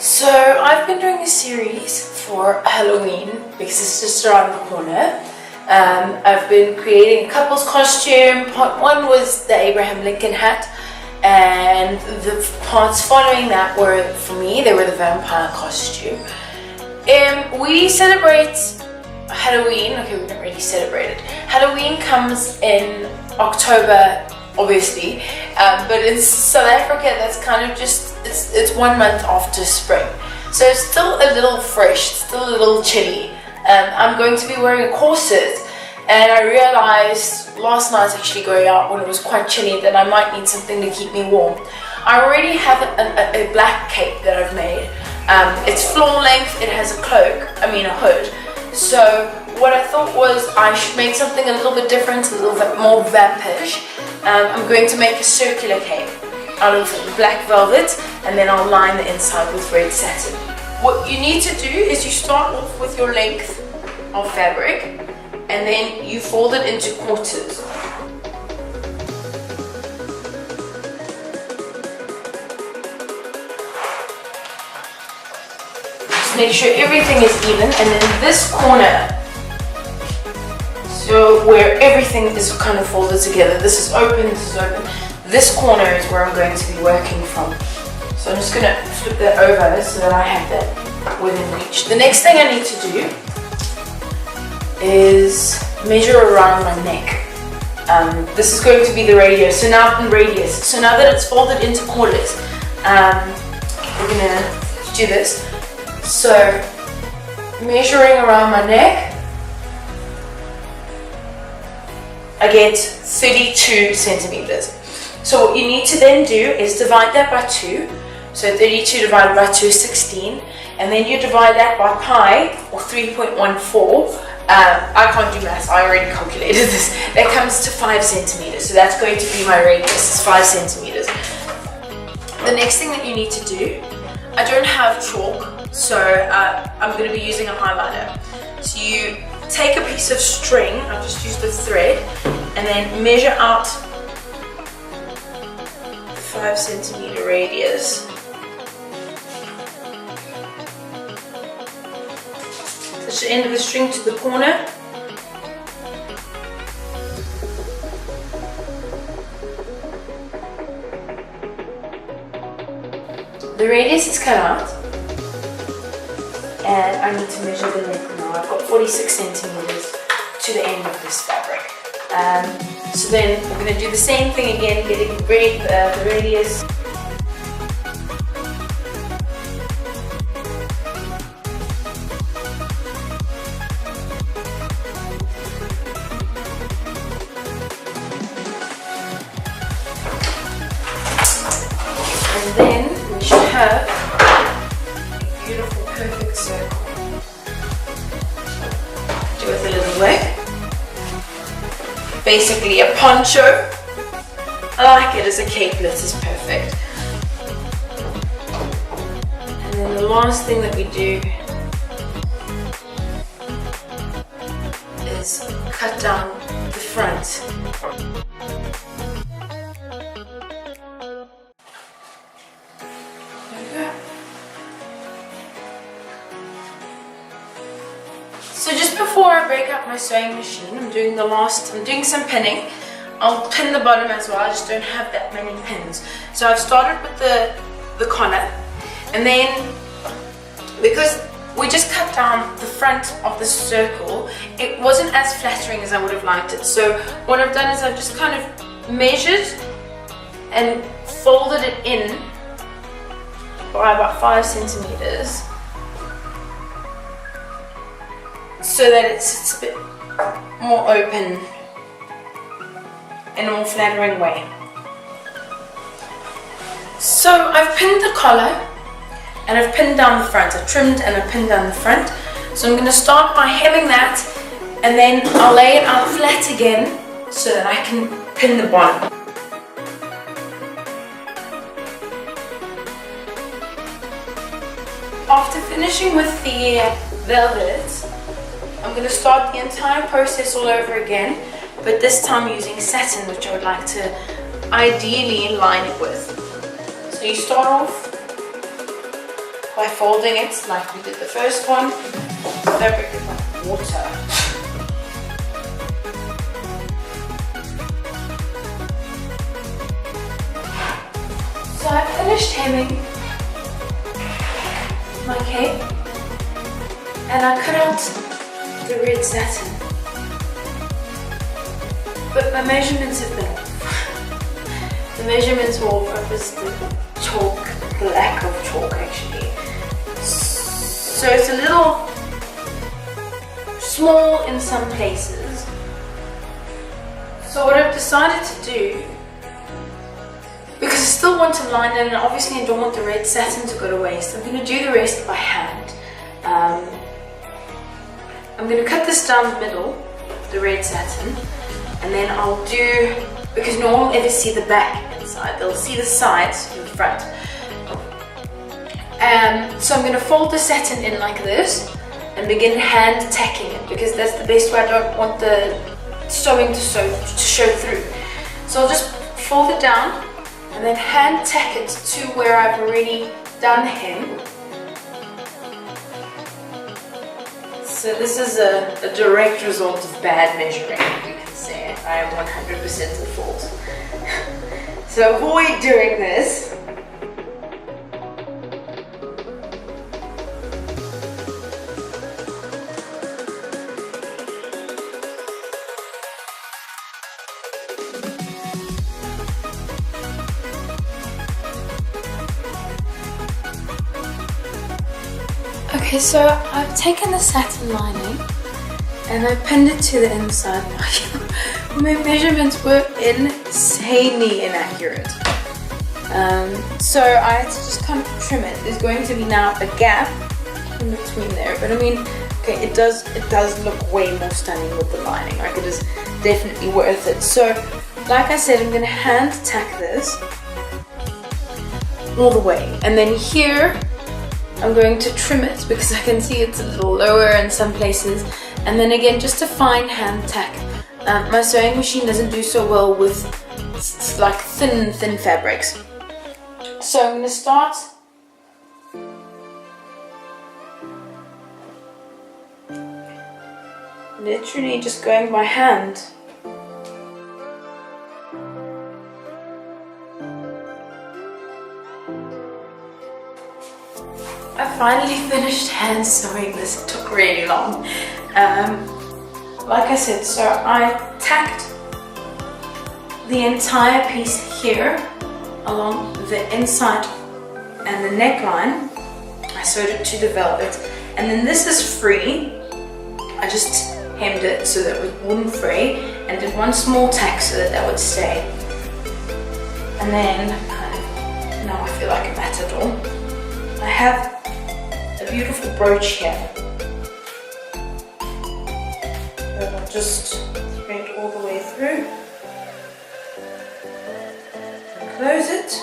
So I've been doing a series for Halloween because it's just around the corner. I've been creating a couple's costume. Part one was the Abraham Lincoln hat, and the parts following that were, for me, they were the vampire costume. We celebrate Halloween. Okay, we don't really celebrate it. Halloween comes in October, obviously, but in South Africa that's kind of just it's 1 month after spring, so it's still a little fresh, it's still a little chilly. I'm going to be wearing a corset, and I realized last night actually going out when it was quite chilly that I might need something to keep me warm. I already have a black cape that I've made. It's floor length, it has a hood. So what I thought was I should make something a little bit different, a little bit more vampirish. I'm going to make a circular cape out of black velvet, and then I'll line the inside with red satin. What you need to do is you start off with your length of fabric, and then you fold it into quarters. Just make sure everything is even, and then this corner, so where everything is kind of folded together, this is open, this is open. This corner is where I'm going to be working from. So I'm just going to flip that over so that I have that within reach. The next thing I need to do is measure around my neck. This is going to be the radius. So now that it's folded into quarters, we're going to do this. So measuring around my neck, I get 32 centimeters. So what you need to then do is divide that by 2. So 32 divided by 2 is 16. And then you divide that by pi, or 3.14. I can't do maths, I already calculated this. That comes to 5 centimeters. So that's going to be my radius, is 5 centimeters. The next thing that you need to do, I don't have chalk, so I'm going to be using a highlighter. So you take a piece of string, I'll just use the thread, and then measure out 5 centimeter radius. Touch the end of the string to the corner. The radius is cut out, and I need to measure the length now. I've got 46 centimeters to the end of this fabric. So then we're going to do the same thing again, getting the radius. And then we should have a beautiful, perfect circle. Do it with a little work. Basically a poncho. I like it as a capelet, is perfect. And then the last thing that we do is cut down the front. So just before I break up my sewing machine, I'm doing some pinning. I'll pin the bottom as well, I just don't have that many pins. So I've started with the collar, and then because we just cut down the front of the circle, it wasn't as flattering as I would have liked it. So what I've done is I've just kind of measured and folded it in by about 5 centimeters. So that it sits a bit more open in a more flattering way. So I've pinned the collar and I've pinned down the front. I've trimmed and I've pinned down the front. So I'm going to start by hemming that, and then I'll lay it out flat again so that I can pin the bottom. After finishing with the velvet, I'm going to start the entire process all over again, but this time using satin, which I would like to ideally line it with. So you start off by folding it like we did the first one. Fabric is like water. So I finished hemming my cape and I cut out the red satin. But my measurements have been off. The measurements were off. It was the chalk, the lack of chalk actually. So it's a little small in some places. So what I've decided to do, because I still want to line it and obviously I don't want the red satin to go to waste, I'm going to do the rest by hand. I'm going to cut this down the middle, the red satin, and then I'll do, because no one will ever see the back inside, they'll see the sides and the front. So I'm going to fold the satin in like this and begin hand tacking it, because that's the best way. I don't want the sewing to show through. So I'll just fold it down and then hand tack it to where I've already done hem. So this is a direct result of bad measuring, you can say. I am 100% at fault. So avoid doing this. Okay, so I've taken the satin lining and I pinned it to the inside. My measurements were insanely inaccurate. So I had to just kind of trim it. There's going to be now a gap in between there, but I mean, okay, it does look way more stunning with the lining. Like, it is definitely worth it. So, like I said, I'm going to hand tack this all the way, and then here I'm going to trim it because I can see it's a little lower in some places, and then again just a fine hand tack. My sewing machine doesn't do so well with like thin fabrics, so I'm going to start literally just going by hand. I finally finished hand sewing this. It took really long. Like I said, so I tacked the entire piece here along the inside and the neckline. I sewed it to the velvet, and then this is free. I just hemmed it so that it wouldn't fray and did one small tack so that that would stay. And then, now I feel like a matador. I have a beautiful brooch here that I'll just thread all the way through and close it.